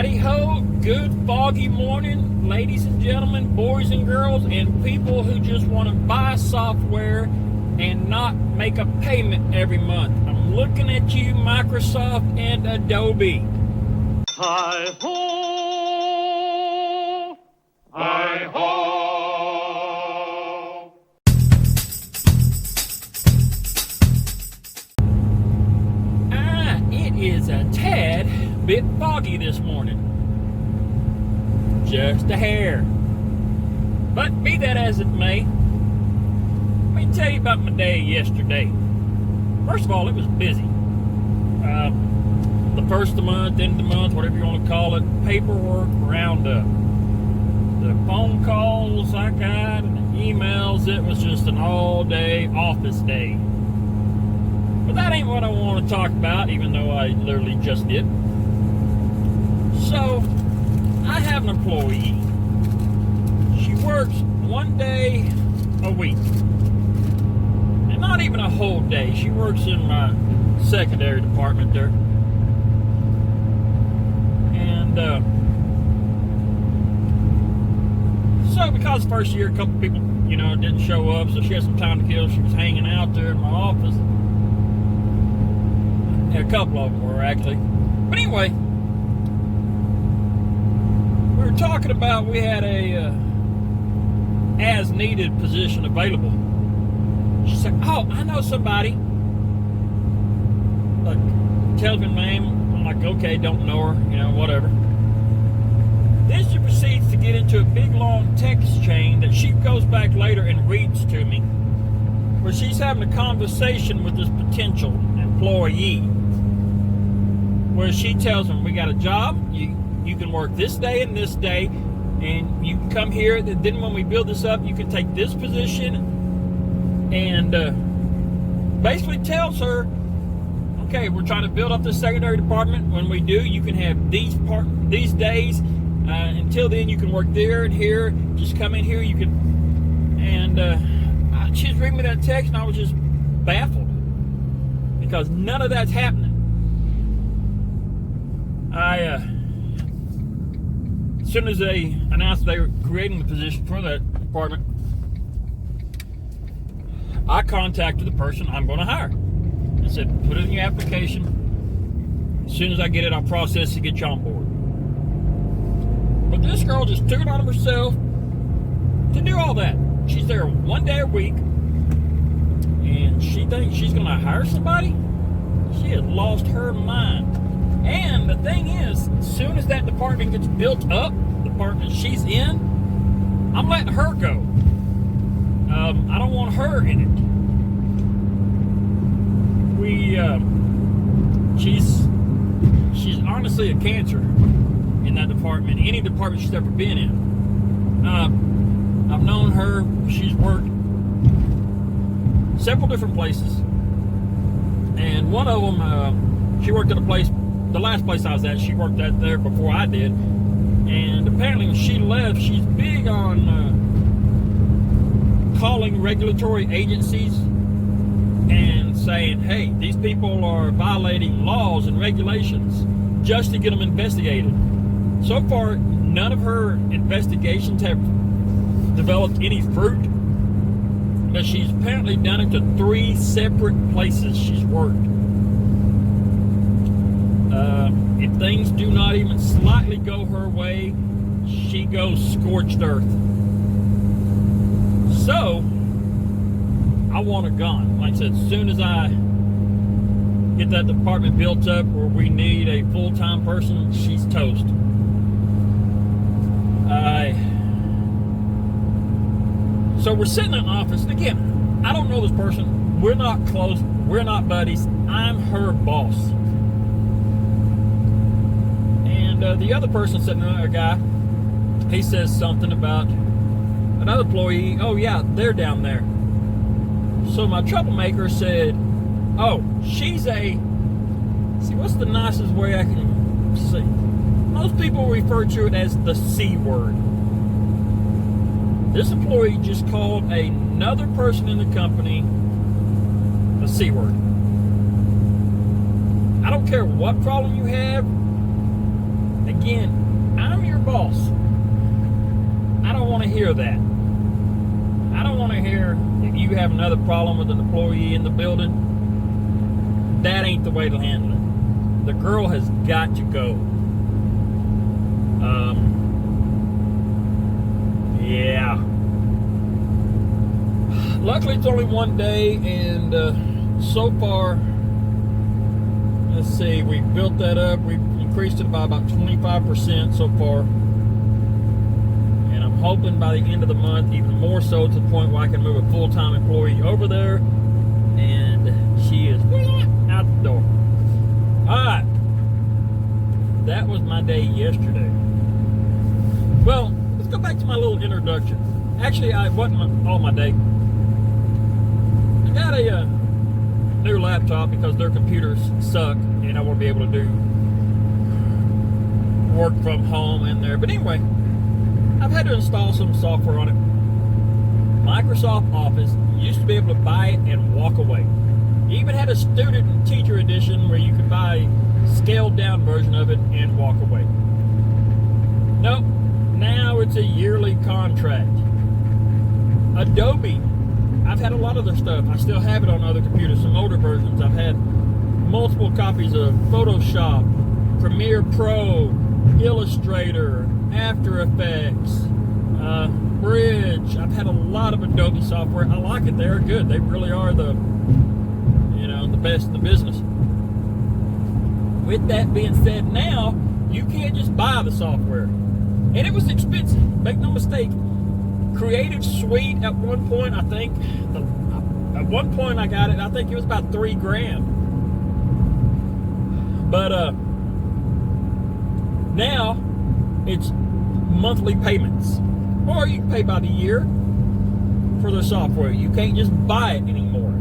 Howdy ho, good foggy morning, ladies and gentlemen, boys and girls, and people who just want to buy software and not make a payment every month. I'm looking at you, Microsoft and Adobe. Hi ho! Hi ho! It is a tad bit foggy this morning. Just a hair. But be that as it may, let me tell you about my day yesterday. First of all, it was busy. The first of the month, end of the month, whatever you want to call it, paperwork, roundup. The phone calls I got and the emails, it was just an all-day office day. But that ain't what I want to talk about, even though I literally just did. So, I have an employee. She works one day a week. And not even a whole day. She works in my secondary department there. And, so because first year a couple people, didn't show up, so she had some time to kill. She was hanging out there in my office. A couple of them were actually. But anyway, we were talking about we had a as-needed position available. She said, "Oh, I know somebody." Like, tells me the name. I'm like, okay, don't know her, whatever. Then she proceeds to get into a big long text chain that she goes back later and reads to me, where she's having a conversation with this potential employee, where she tells him, we got a job, you can work this day and this day, and you can come here, then when we build this up, you can take this position, and basically tells her, okay, we're trying to build up the secondary department. When we do, you can have these days. Until then, you can work there and here. Just come in here. You can. And she was reading me that text, and I was just baffled because none of that's happening. As soon as they announced they were creating the position for that department, I contacted the person I'm going to hire. I said, put it in your application. As soon as I get it, I'll process to get you on board. But this girl just took it on herself to do all that. She's there one day a week, and she thinks she's going to hire somebody? She has lost her mind. And the thing is, as soon as that department gets built up, the department she's in, I'm letting her go. I don't want her in it. She's honestly a cancer in that department, any department she's ever been in. I've known her. She's worked several different places, and one of them, she worked at a place. The last place I was at, she worked at there before I did, and apparently when she left, she's big on calling regulatory agencies and saying, hey, these people are violating laws and regulations, just to get them investigated. So far, none of her investigations have developed any fruit, but she's apparently done it to 3 separate places she's worked. If things do not even slightly go her way, she goes scorched earth. So, I want her gone. Like I said, as soon as I get that department built up where we need a full-time person, she's toast. So we're sitting in the office, and again, I don't know this person. We're not close. We're not buddies. I'm her boss. And the other person sitting there, a guy, he says something about another employee. Oh, yeah, they're down there. So my troublemaker said, oh, she's a... See, what's the nicest way I can say? Most people refer to it as the C word. This employee just called another person in the company a C word. I don't care what problem you have, again, I'm your boss. I don't want to hear that. I don't want to hear if you have another problem with an employee in the building. That ain't the way to handle it. The girl has got to go. Yeah. Luckily, it's only one day, and so far, let's see, we built that up. We've increased it by about 25% so far. And I'm hoping by the end of the month, even more so, to the point where I can move a full-time employee over there. And she is out the door. All right. That was my day yesterday. Well, let's go back to my little introduction. Actually, I wasn't all my day. I got a new laptop because their computers suck, and I want to be able to do work from home in there. But anyway, I've had to install some software on it. Microsoft Office, you used to be able to buy it and walk away. You even had a student and teacher edition where you could buy a scaled down version of it and walk away. Nope. Now it's a yearly contract. Adobe, I've had a lot of their stuff. I still have it on other computers, some older versions. I've had multiple copies of Photoshop, Premiere Pro, Illustrator, After Effects, Bridge. I've had a lot of Adobe software. I like it. They're good. They really are the best in the business. With that being said, now you can't just buy the software. And it was expensive. Make no mistake. Creative Suite at one point, I think, at one point I got it, I think it was about $3,000. But now it's monthly payments. Or you can pay by the year for the software. You can't just buy it anymore.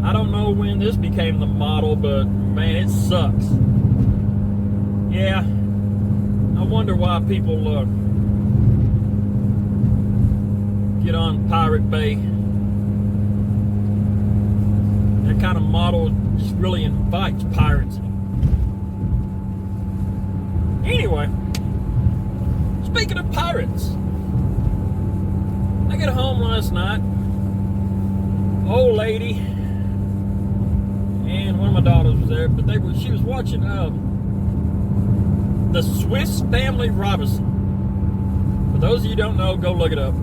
I don't know when this became the model, but man, it sucks. Yeah, I wonder why people get on Pirate Bay. That kind of model just really invites pirates. Anyway, speaking of pirates, I got home last night. Old lady and one of my daughters was there, but she was watching the Swiss Family Robinson. For those of you who don't know, go look it up.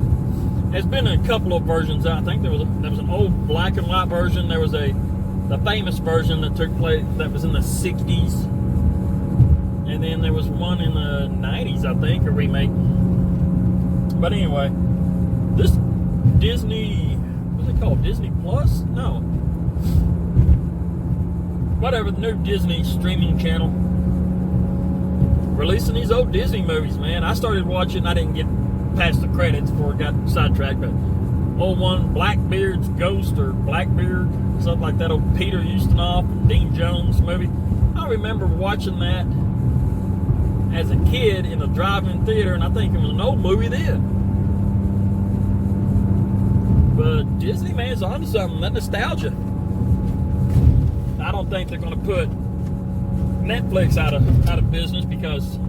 There's been a couple of versions. I think there was an old black and white version. There was the famous version that took place that was in the 60s, and then there was one in the 90s, I think, a remake. But anyway, this Disney, what's it called? Disney Plus? No. Whatever, the new Disney streaming channel. Releasing these old Disney movies, man. I started watching, I didn't get past the credits before it got sidetracked, but old one, Blackbeard's Ghost, or Blackbeard, something like that, old Peter Ustinov and Dean Jones movie. I remember watching that as a kid in a drive-in theater, and I think it was an old movie then. But Disney, man, is onto something, that nostalgia. I don't think they're going to put Netflix out of business, because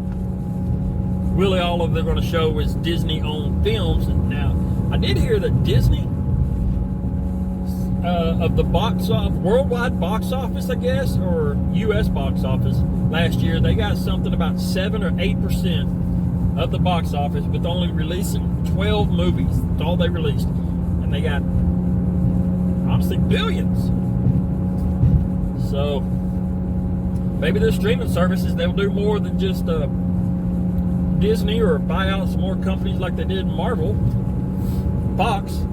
really all of they're going to show is Disney-owned films. And now, I did hear that Disney, of the worldwide box office, I guess, or U.S. box office, last year, they got something about 7 or 8% of the box office, with only releasing 12 movies. That's all they released. And they got, honestly, billions. So, maybe their streaming services, they'll do more than just Disney, or buy out some more companies like they did Marvel, Fox.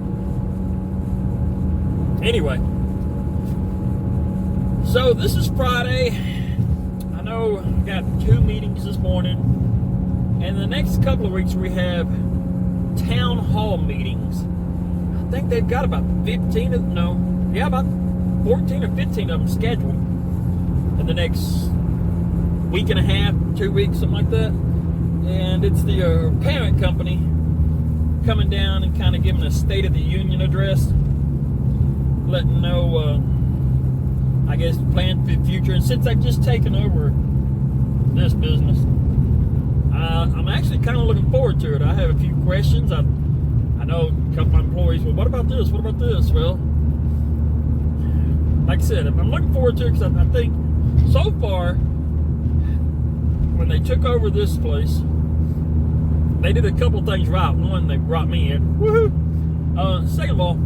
Anyway, so this is Friday. I know I got 2 meetings this morning, and the next couple of weeks we have town hall meetings. I think they've got about 14 or 15 of them scheduled in the next week and a half, 2 weeks, something like that. And it's the parent company coming down and kind of giving a State of the Union address, letting know, I guess, plan for the future. And since I've just taken over this business, kind of looking forward to it. I have a few questions. I know a couple of employees, well, what about this? What about this? Well, like I said, I'm looking forward to it because I think so far, when they took over this place, they did a couple things right. One, they brought me in. Woohoo! Second of all,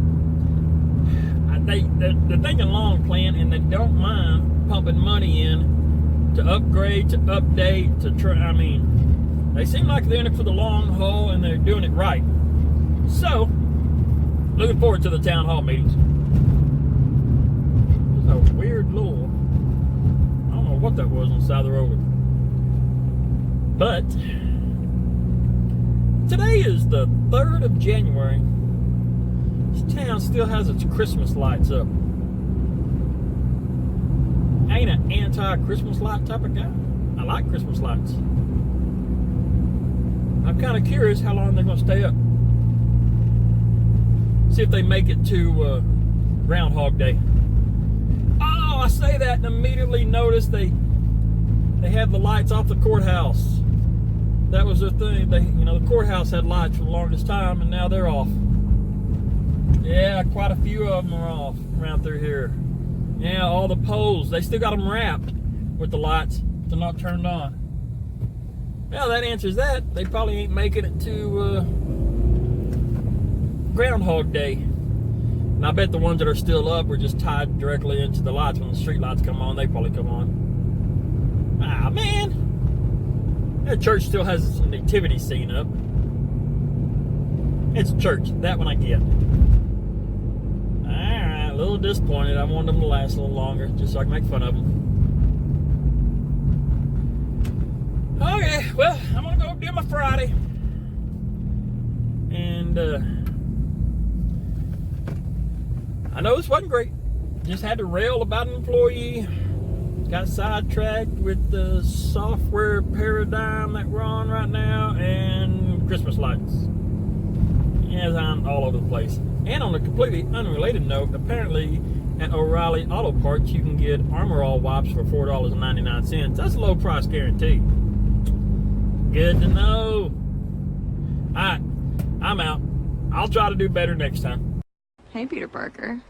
they're thinking long plan, and they don't mind pumping money in to upgrade, to update, to try. I mean, they seem like they're in it for the long haul, and they're doing it right. So, looking forward to the town hall meetings. There's a weird little, I don't know what that was on the side of the road. But today is the 3rd of January. This town still has its Christmas lights up. I ain't an anti-Christmas light type of guy. I like Christmas lights. I'm kind of curious how long they're going to stay up. See if they make it to Groundhog Day. Oh, I say that and immediately notice they had the lights off the courthouse. That was their thing. The courthouse had lights for the longest time, and now they're off. Yeah, quite a few of them are off around through here. Yeah, all the poles, they still got them wrapped with the lights. They're not turned on. Well, that answers that. They probably ain't making it to Groundhog Day. And I bet the ones that are still up are just tied directly into the lights. When the street lights come on, they probably come on. Ah, man. That church still has a nativity scene up. It's church. That one I get. Alright, a little disappointed. I wanted them to last a little longer, just so I can make fun of them. Okay, well, I'm going to go do my Friday. And, I know this wasn't great. Just had to rail about an employee. Got sidetracked with the software paradigm that we're on right now and Christmas lights. Yeah, I'm all over the place. And on a completely unrelated note, apparently at O'Reilly Auto Parts you can get Armor All wipes for $4.99. That's a low price guarantee. Good to know. Alright, I'm out. I'll try to do better next time. Hey, Peter Parker.